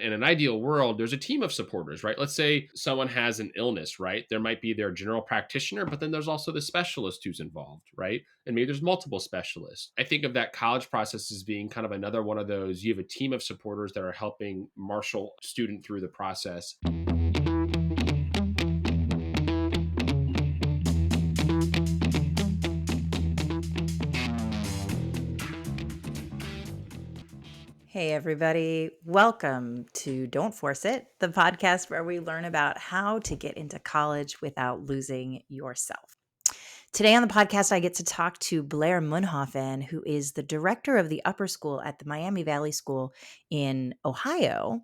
In an ideal world, there's a team of supporters, right? Let's say someone has an illness, right? There might be their general practitioner, but then there's also the specialist who's involved, right? And maybe there's multiple specialists. I think of that college process as being kind of another one of those. You have a team of supporters that are helping marshal a student through the process. Hey, everybody. Welcome to Don't Force It, the podcast where we learn about how to get into college without losing yourself. Today on the podcast, I get to talk to Blair Munhofen, who is the director of the upper school at the Miami Valley School in Ohio.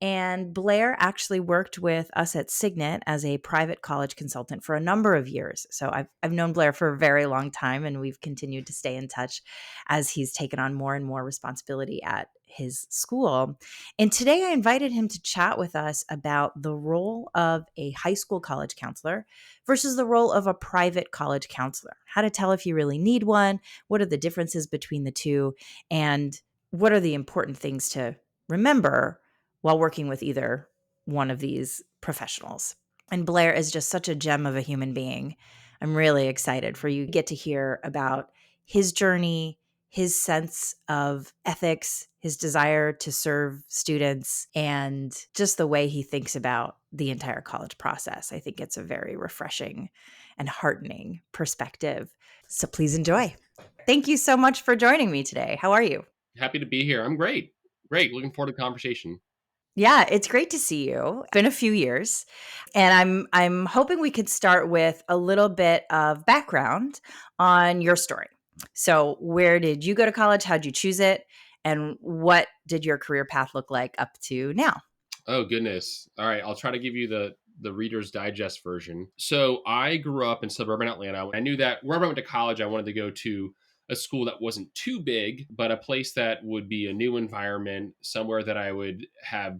And Blair actually worked with us at Signet as a private college consultant for a number of years. So I've known Blair for a very long time, and we've continued to stay in touch as he's taken on more and more responsibility at his school. And today I invited him to chat with us about the role of a high school college counselor versus the role of a private college counselor. How to tell if you really need one, what are the differences between the two, and what are the important things to remember while working with either one of these professionals. And Blair is just such a gem of a human being. I'm really excited for you to get to hear about his journey, his sense of ethics, his desire to serve students, and just the way he thinks about the entire college process. I think it's a very refreshing and heartening perspective. So please enjoy. Thank you so much for joining me today. How are you? Happy to be here. I'm great. Great. Looking forward to the conversation. Yeah, it's great to see you. It's been a few years, and I'm hoping we could start with a little bit of background on your story. So, where did you go to college? How'd you choose it? And what did your career path look like up to now? Oh goodness. All right, I'll try to give you the Reader's Digest version. So I grew up in suburban Atlanta. I knew that wherever I went to college, I wanted to go to a school that wasn't too big, but a place that would be a new environment, somewhere that I would have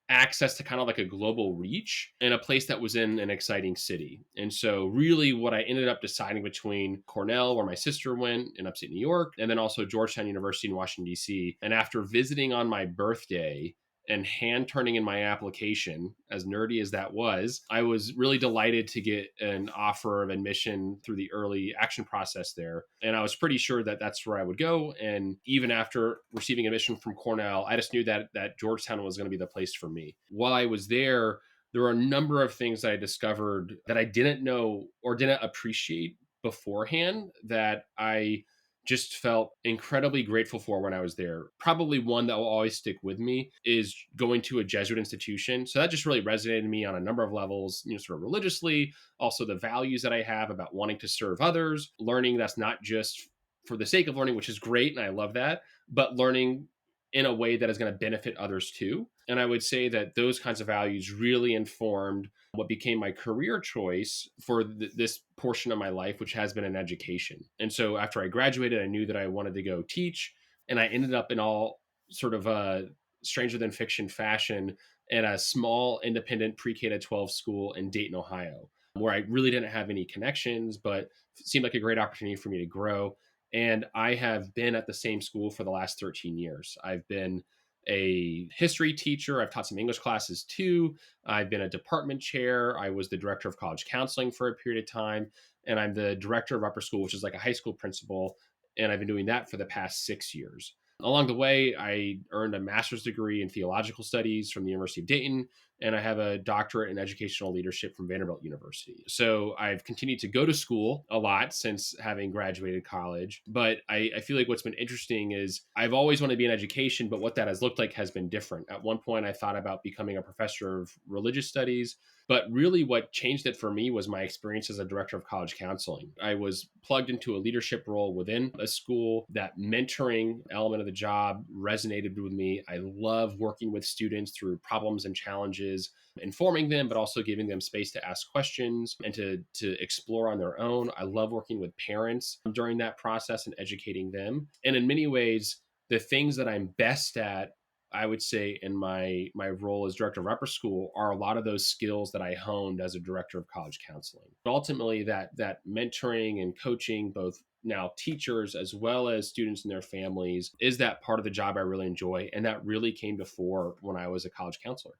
access to kind of like a global reach, and a place that was in an exciting city. And so really what I ended up deciding between Cornell, where my sister went in upstate New York, and then also Georgetown University in Washington, D.C. And after visiting on my birthday, and hand turning in my application, as nerdy as that was, I was really delighted to get an offer of admission through the early action process there. And I was pretty sure that that's where I would go. And even after receiving admission from Cornell, I just knew that Georgetown was going to be the place for me. While I was there were a number of things that I discovered that I didn't know or didn't appreciate beforehand that I just felt incredibly grateful for when I was there. Probably one that will always stick with me is going to a Jesuit institution. So that just really resonated in me on a number of levels, sort of religiously, also the values that I have about wanting to serve others, learning that's not just for the sake of learning, which is great. And I love that, but learning in a way that is going to benefit others too. And I would say that those kinds of values really informed what became my career choice for this portion of my life, which has been in education. And so after I graduated, I knew that I wanted to go teach, and I ended up in all sort of a stranger than fiction fashion in a small independent pre-K to 12 school in Dayton, Ohio, where I really didn't have any connections, but it seemed like a great opportunity for me to grow. And I have been at the same school for the last 13 years. I've been a history teacher. I've taught some English classes too. I've been a department chair. I was the director of college counseling for a period of time. And I'm the director of upper school, which is like a high school principal. And I've been doing that for the past 6 years. Along the way, I earned a master's degree in theological studies from the University of Dayton, and I have a doctorate in educational leadership from Vanderbilt University. So I've continued to go to school a lot since having graduated college. But I feel like what's been interesting is I've always wanted to be in education, but what that has looked like has been different. At one point, I thought about becoming a professor of religious studies. But really, what changed it for me was my experience as a director of college counseling. I was plugged into a leadership role within a school. That mentoring element of the job resonated with me. I love working with students through problems and challenges, informing them, but also giving them space to ask questions and to explore on their own. I love working with parents during that process and educating them. And in many ways, the things that I'm best at, I would say in my role as director of upper school are a lot of those skills that I honed as a director of college counseling. But ultimately, that mentoring and coaching both now teachers as well as students and their families is that part of the job I really enjoy, and that really came to fore when I was a college counselor.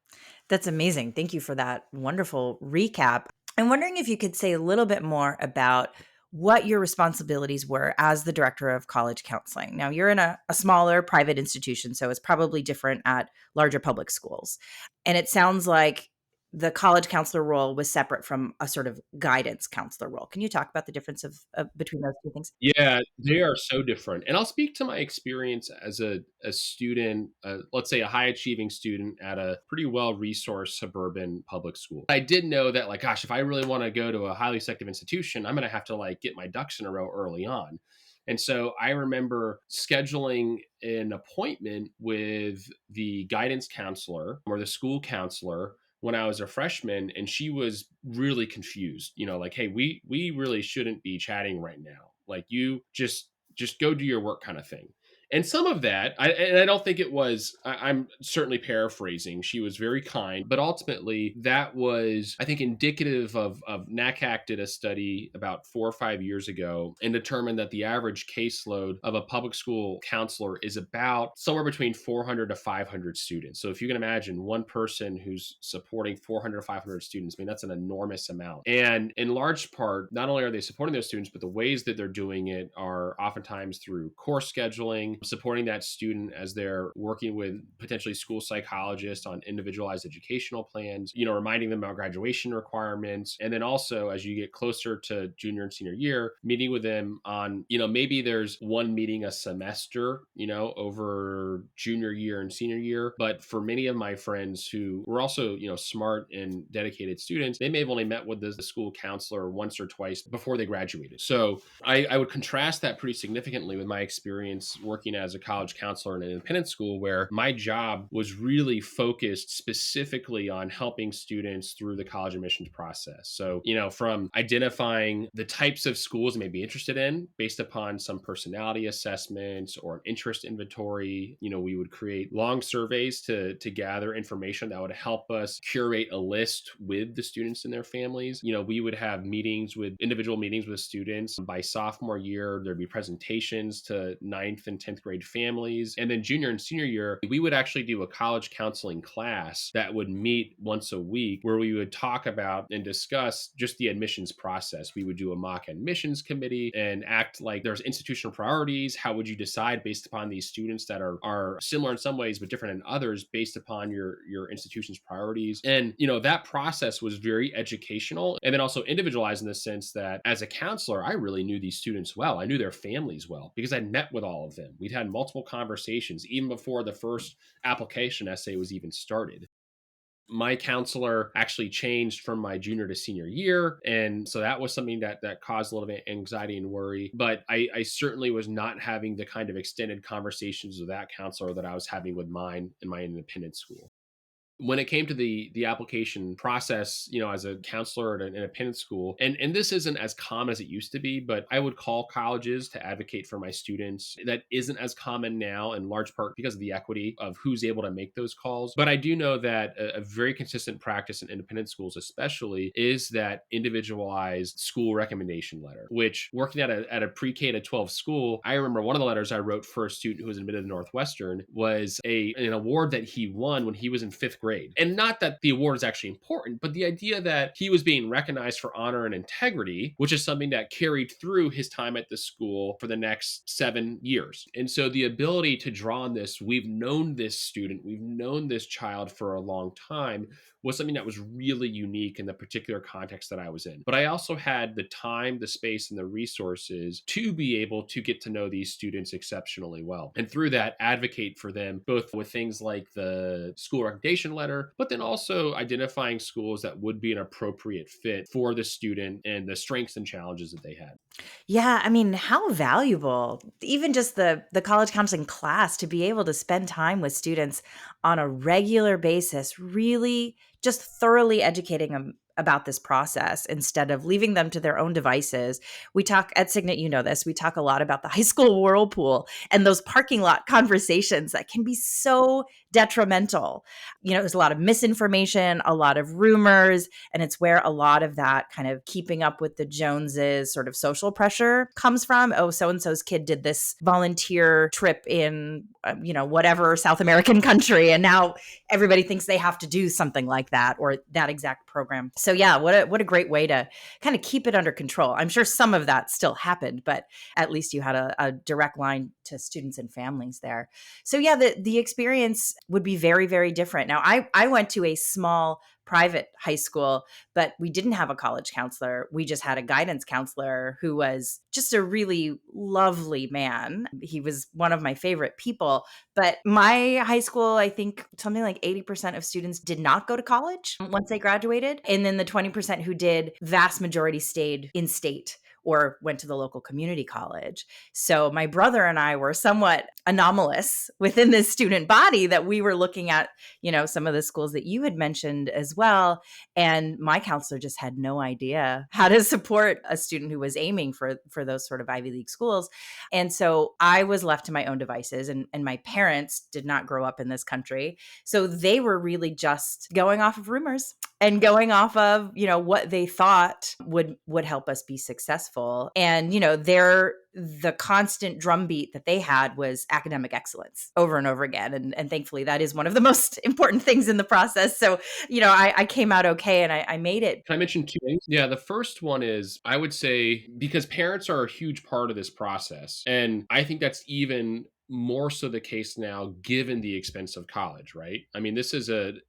That's amazing. Thank you for that wonderful recap. I'm wondering if you could say a little bit more about what your responsibilities were as the director of college counseling. Now, you're in a smaller private institution, so it's probably different at larger public schools. And it sounds like the college counselor role was separate from a sort of guidance counselor role. Can you talk about the difference of between those two things? Yeah, they are so different. And I'll speak to my experience as a student, let's say a high achieving student at a pretty well resourced suburban public school. I did know that, like, gosh, if I really want to go to a highly selective institution, I'm going to have to like get my ducks in a row early on. And so I remember scheduling an appointment with the guidance counselor or the school counselor when I was a freshman, and she was really confused. Like, hey, we really shouldn't be chatting right now. Like, you just go do your work, kind of thing. And some of that, I don't think it was. I'm certainly paraphrasing. She was very kind, but ultimately, that was, I think, indicative of NACAC did a study about 4 or 5 years ago and determined that the average caseload of a public school counselor is about somewhere between 400 to 500 students. So if you can imagine one person who's supporting 400 to 500 students, I mean, that's an enormous amount. And in large part, not only are they supporting those students, but the ways that they're doing it are oftentimes through course scheduling, supporting that student as they're working with potentially school psychologists on individualized educational plans, reminding them about graduation requirements. And then also, as you get closer to junior and senior year, meeting with them on, maybe there's one meeting a semester, over junior year and senior year. But for many of my friends who were also, smart and dedicated students, they may have only met with the school counselor once or twice before they graduated. So I would contrast that pretty significantly with my experience working as a college counselor in an independent school, where my job was really focused specifically on helping students through the college admissions process. So, from identifying the types of schools they may be interested in based upon some personality assessments or an interest inventory, we would create long surveys to gather information that would help us curate a list with the students and their families. We would have individual meetings with students. By sophomore year, there'd be presentations to ninth and 10th grade families. And then junior and senior year, we would actually do a college counseling class that would meet once a week, where we would talk about and discuss just the admissions process. We would do a mock admissions committee and act like there's institutional priorities. How would you decide based upon these students that are similar in some ways but different in others based upon your institution's priorities? And that process was very educational and then also individualized in the sense that as a counselor, I really knew these students well. I knew their families well because I'd met with all of them. We'd had multiple conversations even before the first application essay was even started. My counselor actually changed from my junior to senior year. And so that was something that caused a little bit of anxiety and worry. But I certainly was not having the kind of extended conversations with that counselor that I was having with mine in my independent school. When it came to the application process, as a counselor at an independent school, and this isn't as common as it used to be, but I would call colleges to advocate for my students. That isn't as common now, in large part because of the equity of who's able to make those calls. But I do know that a very consistent practice in independent schools, especially, is that individualized school recommendation letter. Which, working at a pre-K to 12 school, I remember one of the letters I wrote for a student who was admitted to Northwestern was an award that he won when he was in fifth grade. And not that the award is actually important, but the idea that he was being recognized for honor and integrity, which is something that carried through his time at the school for the next 7 years. And so the ability to draw on this, we've known this student, we've known this child for a long time, was something that was really unique in the particular context that I was in. But I also had the time, the space, and the resources to be able to get to know these students exceptionally well. And through that, advocate for them, both with things like the school recommendation letter, but then also identifying schools that would be an appropriate fit for the student and the strengths and challenges that they had. Yeah, I mean, how valuable, even just the college counseling class, to be able to spend time with students on a regular basis, really just thoroughly educating them about this process instead of leaving them to their own devices. We talk at Signet, you know this, we talk a lot about the high school whirlpool and those parking lot conversations that can be so detrimental. There's a lot of misinformation, a lot of rumors, and it's where a lot of that kind of keeping up with the Joneses sort of social pressure comes from. Oh, so and so's kid did this volunteer trip in, whatever South American country, and now everybody thinks they have to do something like that or that exact program. So yeah, what a great way to kind of keep it under control. I'm sure some of that still happened, but at least you had a direct line to students and families there. So yeah, the experience would be very, very different. Now, I went to a small private high school, but we didn't have a college counselor. We just had a guidance counselor who was just a really lovely man. He was one of my favorite people. But my high school, I think something like 80% of students did not go to college once they graduated. And then the 20% who did, vast majority stayed in state or went to the local community college. So my brother and I were somewhat anomalous within this student body that we were looking at, some of the schools that you had mentioned as well. And my counselor just had no idea how to support a student who was aiming for those sort of Ivy League schools. And so I was left to my own devices, and my parents did not grow up in this country. So they were really just going off of rumors and going off of, what they thought would help us be successful. And, the constant drumbeat that they had was academic excellence over and over again. And thankfully that is one of the most important things in the process. So, I came out okay and I made it. Can I mention two things? Yeah, the first one is I would say because parents are a huge part of this process. And I think that's even more so the case now given the expense of college, right? I mean, this is an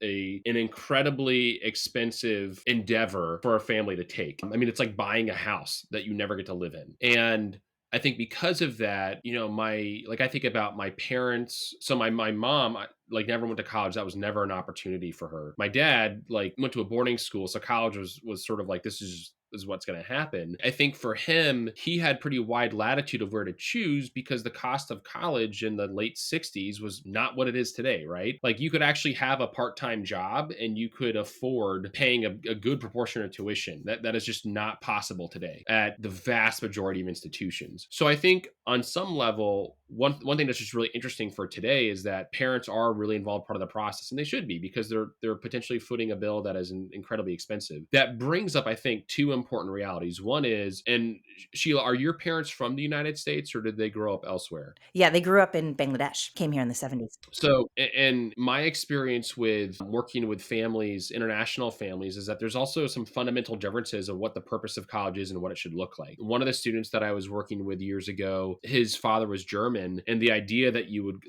incredibly expensive endeavor for a family to take. I mean, it's like buying a house that you never get to live in. And I think because of that, I think about my parents. So my mom, never went to college. That was never an opportunity for her. My dad, went to a boarding school. So college was sort of like, this is what's going to happen. I think for him, he had pretty wide latitude of where to choose because the cost of college in the late 60s was not what it is today, right? Like you could actually have a part-time job and you could afford paying a good proportion of tuition. That is just not possible today at the vast majority of institutions. So I think on some level, one thing that's just really interesting for today is that parents are really involved part of the process, and they should be because they're potentially footing a bill that is incredibly expensive. That brings up, I think, two important realities. One is, and Sheila, are your parents from the United States or did they grow up elsewhere? Yeah, they grew up in Bangladesh, came here in the 70s. So, and my experience with working with families, international families, is that there's also some fundamental differences of what the purpose of college is and what it should look like. One of the students that I was working with years ago, his father was German, and the idea that you would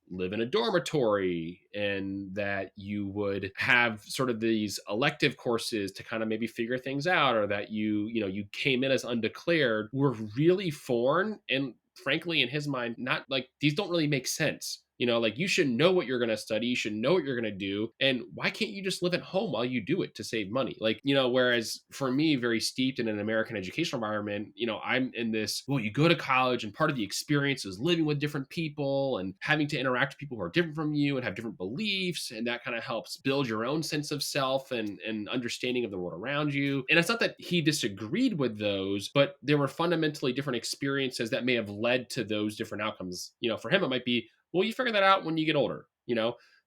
live in a dormitory and that you would have sort of these elective courses to kind of maybe figure things out, or that you came in as undeclared, were really foreign, and frankly in his mind, not these don't really make sense. You should know what you're going to study. You should know what you're going to do. And why can't you just live at home while you do it to save money? Whereas for me, very steeped in an American educational environment, I'm in this, well, you go to college and part of the experience is living with different people and having to interact with people who are different from you and have different beliefs. And that kind of helps build your own sense of self and understanding of the world around you. And it's not that he disagreed with those, but there were fundamentally different experiences that may have led to those different outcomes. For him, it might be, well, you figure that out when you get older.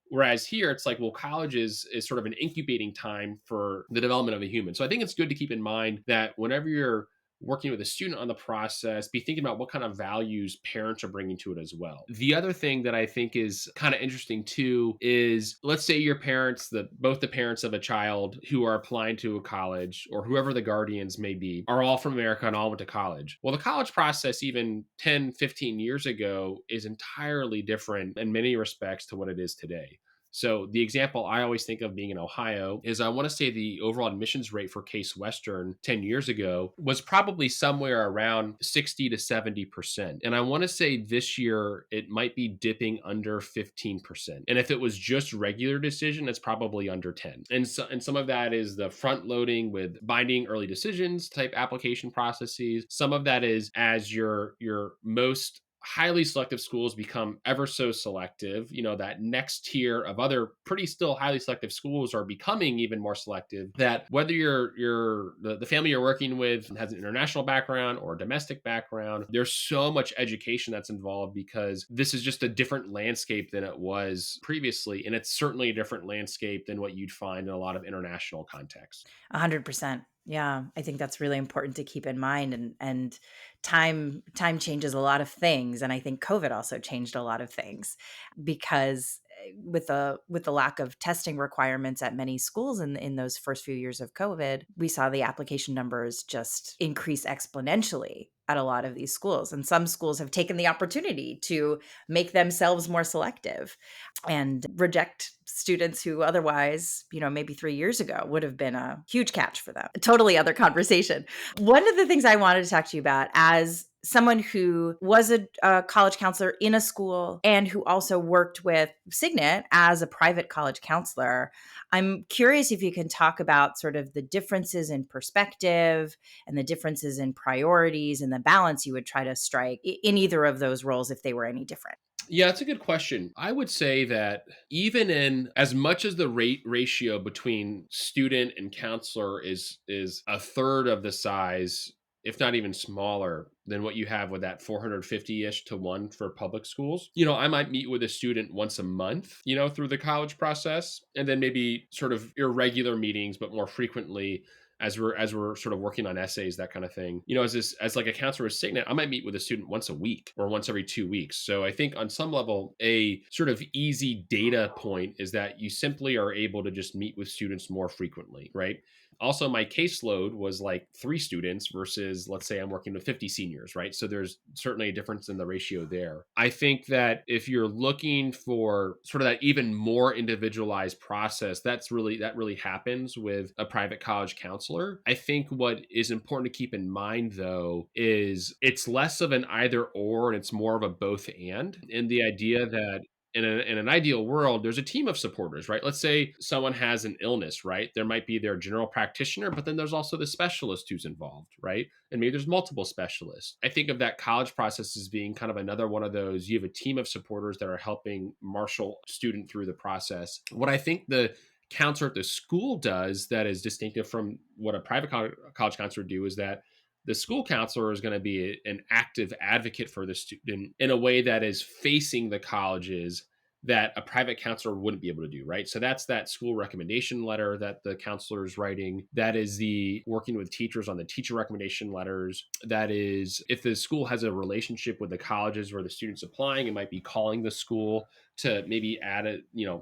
Whereas here it's like, well, college is sort of an incubating time for the development of a human. So I think it's good to keep in mind that whenever you're working with a student on the process, be thinking about what kind of values parents are bringing to it as well. The other thing that I think is kind of interesting too is, let's say your parents, both the parents of a child who are applying to a college, or whoever the guardians may be, are all from America and all went to college. Well, the college process even 10, 15 years ago is entirely different in many respects to what it is today. So the example I always think of being in Ohio is, I want to say the overall admissions rate for Case Western 10 years ago was probably somewhere around 60 to 70%. And I want to say this year it might be dipping under 15%. And if it was just regular decision, it's probably under 10. And some of that is the front loading with binding early decisions type application processes. Some of that is as your most highly selective schools become ever so selective, that next tier of other pretty still highly selective schools are becoming even more selective. That whether the family you're working with has an international background or a domestic background, there's so much education that's involved because this is just a different landscape than it was previously, and it's certainly a different landscape than what you'd find in a lot of international contexts. 100%. Yeah, I think that's really important to keep in mind, and time changes a lot of things, and I think COVID also changed a lot of things because with the lack of testing requirements at many schools in those first few years of COVID, we saw the application numbers just increase exponentially at a lot of these schools, and some schools have taken the opportunity to make themselves more selective and reject students who otherwise, maybe 3 years ago would have been a huge catch for them. A totally other conversation. One of the things I wanted to talk to you about as someone who was a college counselor in a school and who also worked with Signet as a private college counselor, I'm curious if you can talk about sort of the differences in perspective and the differences in priorities and the balance you would try to strike in either of those roles if they were any different. Yeah, it's a good question. I would say that even in as much as the rate ratio between student and counselor is a third of the size, if not even smaller than what you have with that 450-ish to 1 for public schools. I might meet with a student once a month, through the college process, and then maybe sort of irregular meetings, but more frequently as we're sort of working on essays, that kind of thing. As like a counselor with Signet, I might meet with a student once a week or once every 2 weeks. So I think on some level, a sort of easy data point is that you simply are able to just meet with students more frequently, right? Also, my caseload was like 3 students versus, let's say, I'm working with 50 seniors, right? So there's certainly a difference in the ratio there. I think that if you're looking for sort of that even more individualized process, that really happens with a private college counselor. I think what is important to keep in mind, though, is it's less of an either or and it's more of a both and. And the idea that in an ideal world, there's a team of supporters, right? Let's say someone has an illness, right? There might be their general practitioner, but then there's also the specialist who's involved, right? And maybe there's multiple specialists. I think of that college process as being kind of another one of those. You have a team of supporters that are helping marshal a student through the process. What I think the counselor at the school does that is distinctive from what a private college counselor do is that the school counselor is going to be an active advocate for the student in a way that is facing the colleges that a private counselor wouldn't be able to do, right? So that's that school recommendation letter that the counselor is writing. That is the working with teachers on the teacher recommendation letters. That is, if the school has a relationship with the colleges where the student's applying, it might be calling the school to maybe add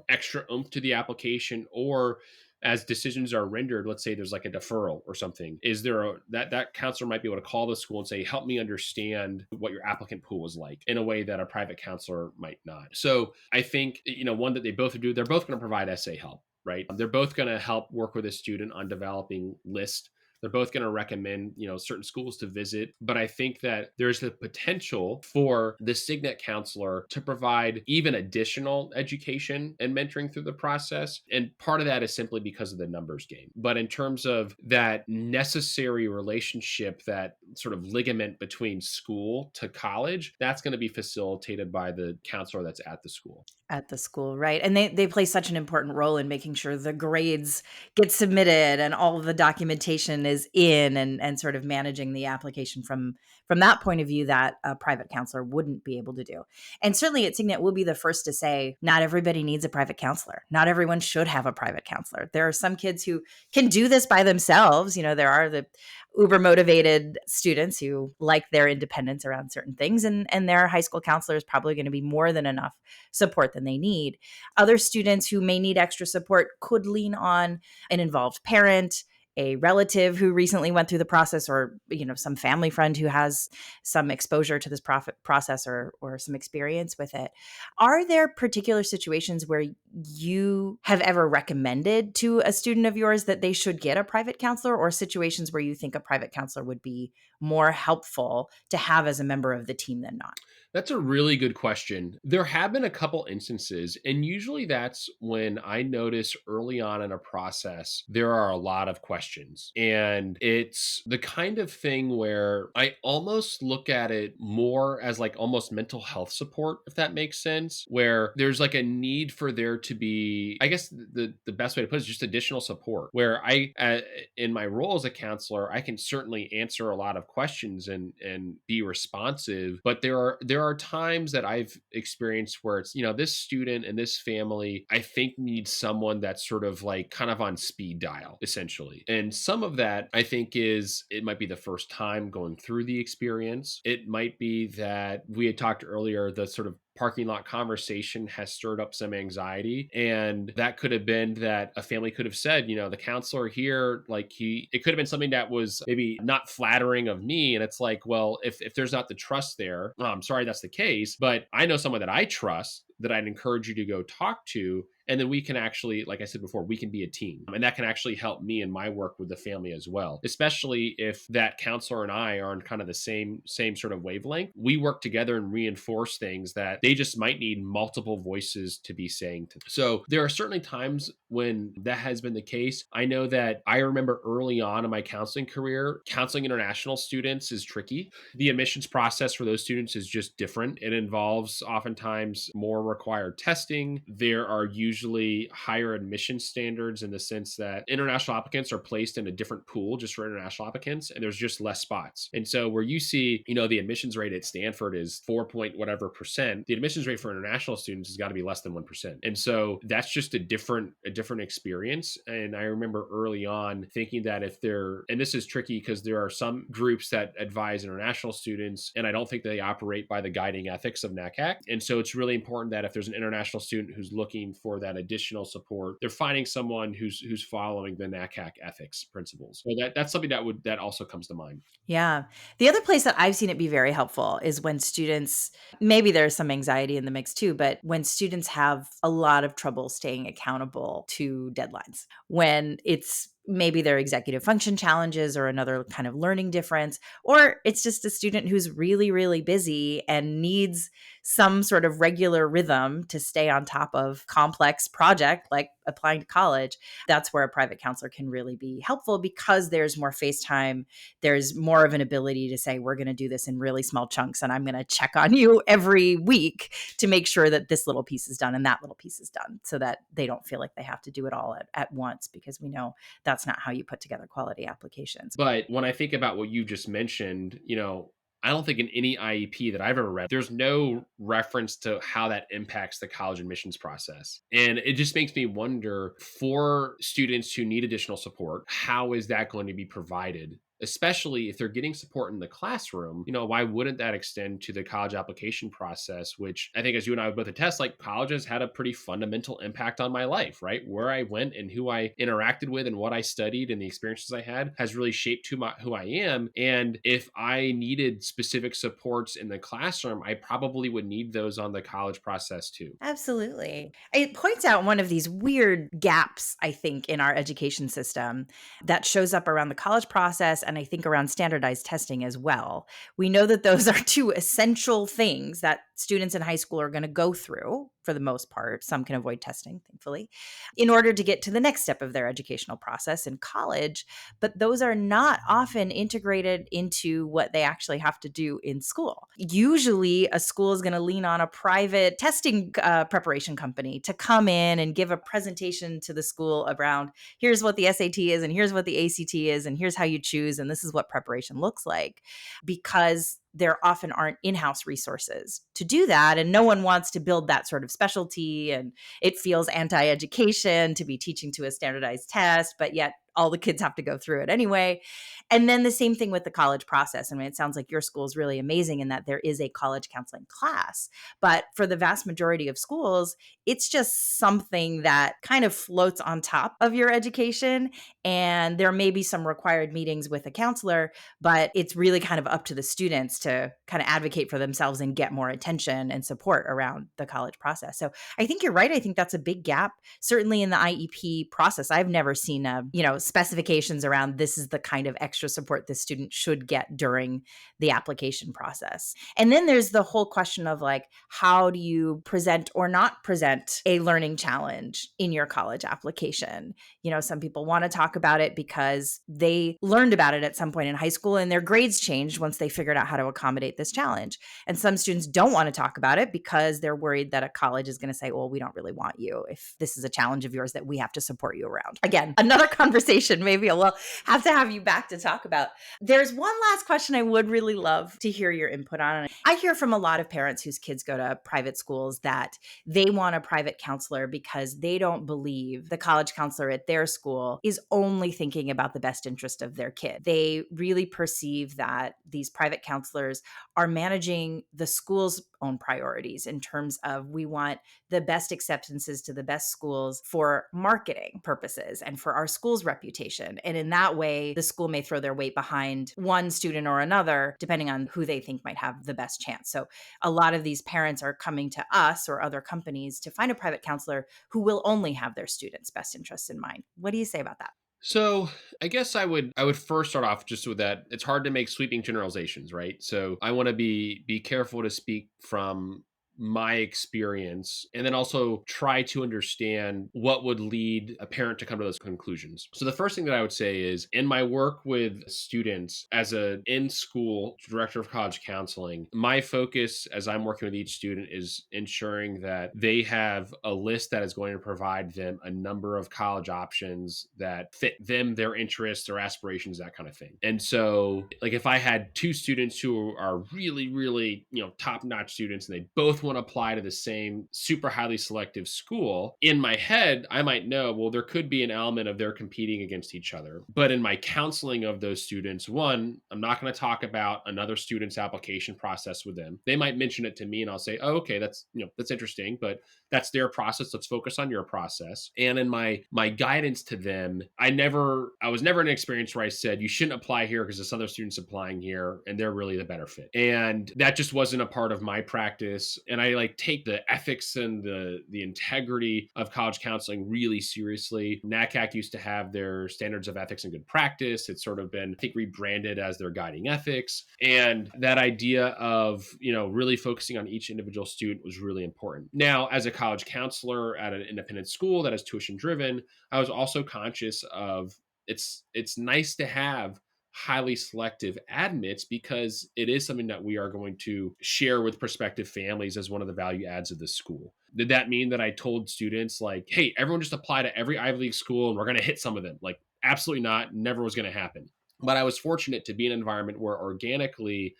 extra oomph to the application, or as decisions are rendered, let's say there's like a deferral or something, is there that counselor might be able to call the school and say, help me understand what your applicant pool was like, in a way that a private counselor might not. So I think, one that they both do, they're both going to provide essay help, right? They're both going to help work with a student on developing lists. They're both going to recommend, certain schools to visit. But I think that there's the potential for the Signet counselor to provide even additional education and mentoring through the process. And part of that is simply because of the numbers game. But in terms of that necessary relationship, that sort of ligament between school to college, that's going to be facilitated by the counselor that's at the school. At the school, right. And they play such an important role in making sure the grades get submitted and all of the documentation is in, and sort of managing the application from that point of view that a private counselor wouldn't be able to do. And certainly at Signet, we'll be the first to say not everybody needs a private counselor. Not everyone should have a private counselor. There are some kids who can do this by themselves. There are the uber motivated students who like their independence around certain things, and their high school counselor is probably going to be more than enough support than they need. Other students who may need extra support could lean on an involved parent, a relative who recently went through the process, or some family friend who has some exposure to this process, or some experience with it. Are there particular situations where you have ever recommended to a student of yours that they should get a private counselor, or situations where you think a private counselor would be more helpful to have as a member of the team than not? That's a really good question. There have been a couple instances, and usually that's when I notice early on in a process, there are a lot of questions. And it's the kind of thing where I almost look at it more as like almost mental health support, if that makes sense, where there's like a need for there to be, I guess the best way to put it is just additional support, where in my role as a counselor, I can certainly answer a lot of questions and be responsive, but there are times that I've experienced where it's, this student and this family, I think needs someone that's sort of like kind of on speed dial, essentially. And some of that I think is it might be the first time going through the experience. It might be that we had talked earlier, the sort of parking lot conversation has stirred up some anxiety. And that could have been that a family could have said, the counselor here, like it could have been something that was maybe not flattering of me. And it's like, well, if there's not the trust there, well, I'm sorry that's the case, but I know someone that I trust that I'd encourage you to go talk to. And then we can actually, like I said before, we can be a team. And that can actually help me in my work with the family as well, especially if that counselor and I are on kind of the same sort of wavelength. We work together and reinforce things that they just might need multiple voices to be saying to them. So there are certainly times when that has been the case. I know that I remember early on in my counseling career, counseling international students is tricky. The admissions process for those students is just different. It involves oftentimes more required testing. There are usually higher admission standards in the sense that international applicants are placed in a different pool just for international applicants, and there's just less spots. And so where you see, the admissions rate at Stanford is 4 point whatever percent, the admissions rate for international students has got to be less than 1%. And so that's just a different experience. And I remember early on thinking that and this is tricky because there are some groups that advise international students, and I don't think they operate by the guiding ethics of NACAC. And so it's really important that if there's an international student who's looking for that additional support, they're finding someone who's following the NACAC ethics principles. So that's something that also comes to mind. Yeah. The other place that I've seen it be very helpful is when students, maybe there's some anxiety in the mix too, but when students have a lot of trouble staying accountable to deadlines, when it's maybe their executive function challenges or another kind of learning difference, or it's just a student who's really, really busy and needs some sort of regular rhythm to stay on top of complex project like applying to college. That's where a private counselor can really be helpful because there's more face time. There's more of an ability to say, we're going to do this in really small chunks, and I'm going to check on you every week to make sure that this little piece is done and that little piece is done, so that they don't feel like they have to do it all at once, because we know that's not how you put together quality applications. But when I think about what you just mentioned, I don't think in any IEP that I've ever read, there's no reference to how that impacts the college admissions process. And it just makes me wonder, for students who need additional support, how is that going to be provided? Especially if they're getting support in the classroom, why wouldn't that extend to the college application process, which I think, as you and I would both attest, like, college has had a pretty fundamental impact on my life, right? Where I went and who I interacted with and what I studied and the experiences I had has really shaped who I am. And if I needed specific supports in the classroom, I probably would need those on the college process too. Absolutely. It points out one of these weird gaps, I think, in our education system that shows up around the college process, and I think around standardized testing as well. We know that those are two essential things that students in high school are going to go through for the most part. Some can avoid testing, thankfully, in order to get to the next step of their educational process in college. But those are not often integrated into what they actually have to do in school. Usually, a school is going to lean on a private testing preparation company to come in and give a presentation to the school around, here's what the SAT is, and here's what the ACT is, and here's how you choose, and this is what preparation looks like, because there often aren't in-house resources to do that. And no one wants to build that sort of specialty. And it feels anti-education to be teaching to a standardized test, but yet all the kids have to go through it anyway. And then the same thing with the college process. I mean, it sounds like your school is really amazing in that there is a college counseling class. But for the vast majority of schools, it's just something that kind of floats on top of your education. And there may be some required meetings with a counselor, but it's really kind of up to the students to kind of advocate for themselves and get more attention and support around the college process. So I think you're right. I think that's a big gap, certainly in the IEP process. I've never seen specifications around this is the kind of extra support this student should get during the application process. And then there's the whole question of like, how do you present or not present a learning challenge in your college application? Some people want to talk about it because they learned about it at some point in high school and their grades changed once they figured out how to accommodate this challenge. And some students don't want to talk about it because they're worried that a college is going to say, well, we don't really want you if this is a challenge of yours that we have to support you around. Again, another conversation. Maybe we'll have to have you back to talk about. There's one last question I would really love to hear your input on. I hear from a lot of parents whose kids go to private schools that they want a private counselor because they don't believe the college counselor at their school is only thinking about the best interest of their kid. They really perceive that these private counselors are managing the school's own priorities in terms of we want the best acceptances to the best schools for marketing purposes and for our school's reputation. And in that way, the school may throw their weight behind one student or another, depending on who they think might have the best chance. So a lot of these parents are coming to us or other companies to find a private counselor who will only have their students' best interests in mind. What do you say about that? So I guess I would first start off just with that. It's hard to make sweeping generalizations, right? So I want to be careful to speak from my experience and then also try to understand what would lead a parent to come to those conclusions. So the first thing that I would say is in my work with students as a in-school director of college counseling, my focus as I'm working with each student is ensuring that they have a list that is going to provide them a number of college options that fit them, their interests, their aspirations, that kind of thing. And so like if I had two students who are really, really, top-notch students and they both want to apply to the same super highly selective school, in my head, I might know, well, there could be an element of they're competing against each other. But in my counseling of those students, one, I'm not going to talk about another student's application process with them. They might mention it to me and I'll say, oh, okay, that's interesting, but that's their process. Let's focus on your process. And in my guidance to them, I was never in an experience where I said, you shouldn't apply here because this other student's applying here and they're really the better fit. And that just wasn't a part of my practice. And I like take the ethics and the integrity of college counseling really seriously. NACAC used to have their standards of ethics and good practice. It's sort of been, I think, rebranded as their guiding ethics. And that idea of, really focusing on each individual student was really important. Now, as a college counselor at an independent school that is tuition driven, I was also conscious of it's nice to have highly selective admits because it is something that we are going to share with prospective families as one of the value adds of the school. Did that mean that I told students like, hey, everyone just apply to every Ivy League school and we're going to hit some of them? Like, absolutely not. Never was going to happen. But I was fortunate to be in an environment where organically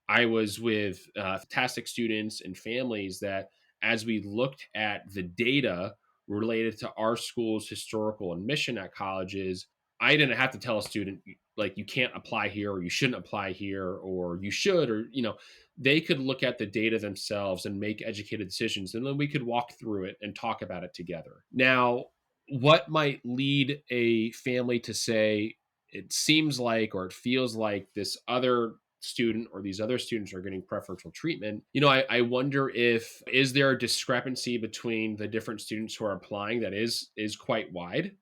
I was with fantastic students and families that as we looked at the data related to our school's historical admission at colleges, I didn't have to tell a student like you can't apply here or you shouldn't apply here or you should or they could look at the data themselves and make educated decisions and then we could walk through it and talk about it together. Now, what might lead a family to say it seems like or it feels like this other student or these other students are getting preferential treatment, I wonder if is there a discrepancy between the different students who are applying that is quite wide.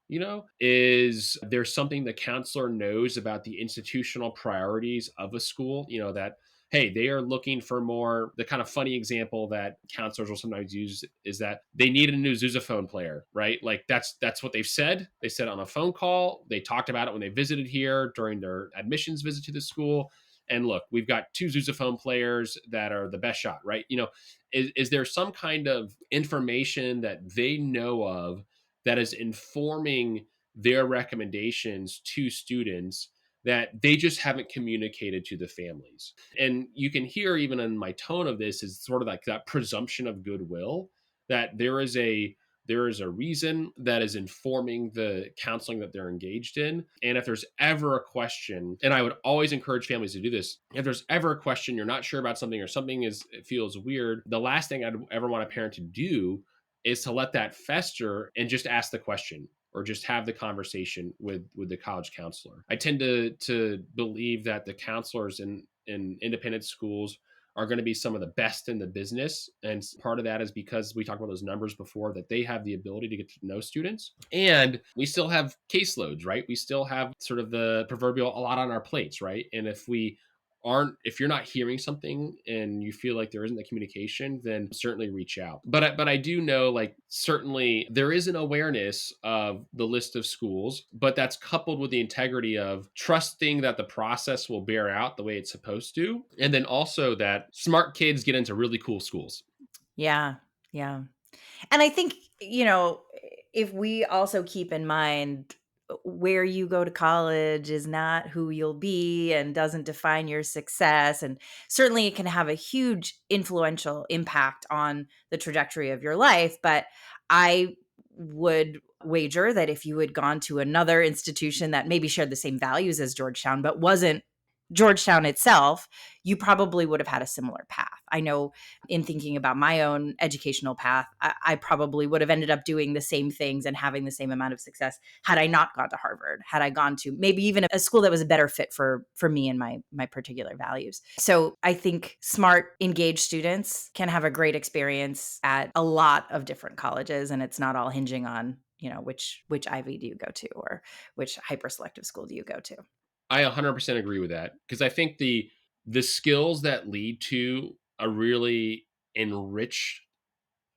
Is there something the counselor knows about the institutional priorities of a school, that hey, they are looking for more. The kind of funny example that counselors will sometimes use is that they need a new sousaphone player, right? Like that's what they've said. They said it on a phone call. They talked about it when they visited here during their admissions visit to the school. And look, we've got two sousaphone players that are the best shot, right? Is there some kind of information that they know of that is informing their recommendations to students that they just haven't communicated to the families? And you can hear even in my tone of this is sort of like that presumption of goodwill that there is a reason that is informing the counseling that they're engaged in. And if there's ever a question, and I would always encourage families to do this, if there's ever a question you're not sure about something or something it feels weird, the last thing I'd ever want a parent to do is to let that fester and just ask the question or just have the conversation with the college counselor. I tend to believe that the counselors in independent schools are going to be some of the best in the business. And part of that is because we talked about those numbers before, that they have the ability to get to know students. And we still have caseloads, right? We still have sort of the proverbial a lot on our plates, right? And if you're not hearing something and you feel like there isn't the communication, then certainly reach out. But I do know, like, certainly there is an awareness of the list of schools, but that's coupled with the integrity of trusting that the process will bear out the way it's supposed to, and then also that smart kids get into really cool schools. Yeah. Yeah. And I think, if we also keep in mind where you go to college is not who you'll be and doesn't define your success. And certainly it can have a huge influential impact on the trajectory of your life. But I would wager that if you had gone to another institution that maybe shared the same values as Georgetown, but wasn't Georgetown itself, you probably would have had a similar path. I know in thinking about my own educational path, I probably would have ended up doing the same things and having the same amount of success had I not gone to Harvard, had I gone to maybe even a school that was a better fit for me and my particular values. So I think smart, engaged students can have a great experience at a lot of different colleges, and it's not all hinging on, which Ivy do you go to or which hyper selective school do you go to. I 100% agree with that, because I think the skills that lead to a really enriched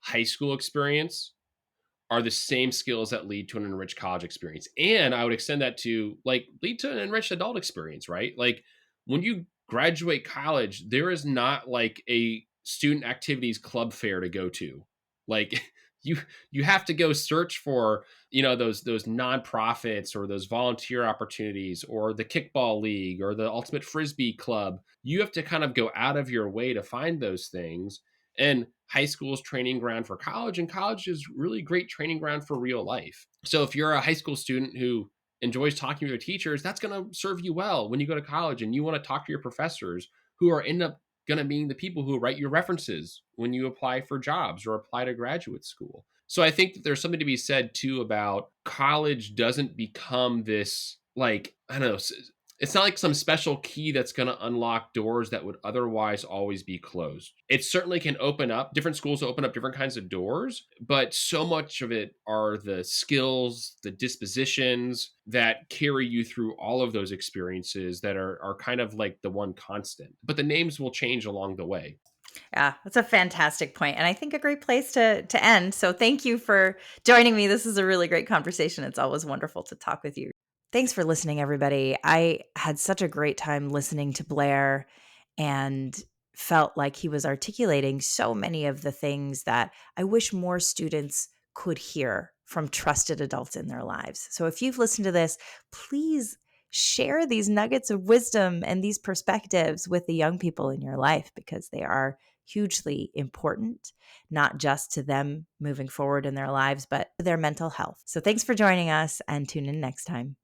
high school experience are the same skills that lead to an enriched college experience. And I would extend that to, like, lead to an enriched adult experience, right? Like, when you graduate college, there is not like a student activities club fair to go to. Like, you you have to go search for, those nonprofits or those volunteer opportunities or the kickball league or the ultimate frisbee club. You have to kind of go out of your way to find those things. And high school is training ground for college, and college is really great training ground for real life. So if you're a high school student who enjoys talking to your teachers, that's going to serve you well when you go to college, and you want to talk to your professors who are end up going to be the people who write your references when you apply for jobs or apply to graduate school. So I think that there's something to be said too about college doesn't become this, like, I don't know, it's not like some special key that's going to unlock doors that would otherwise always be closed. It certainly can open up, different schools open up different kinds of doors, but so much of it are the skills, the dispositions that carry you through all of those experiences that are kind of like the one constant. But the names will change along the way. Yeah, that's a fantastic point, and I think a great place to end. So thank you for joining me. This is a really great conversation. It's always wonderful to talk with you. Thanks for listening, everybody. I had such a great time listening to Blair and felt like he was articulating so many of the things that I wish more students could hear from trusted adults in their lives. So if you've listened to this, please share these nuggets of wisdom and these perspectives with the young people in your life, because they are hugely important, not just to them moving forward in their lives, but to their mental health. So thanks for joining us, and tune in next time.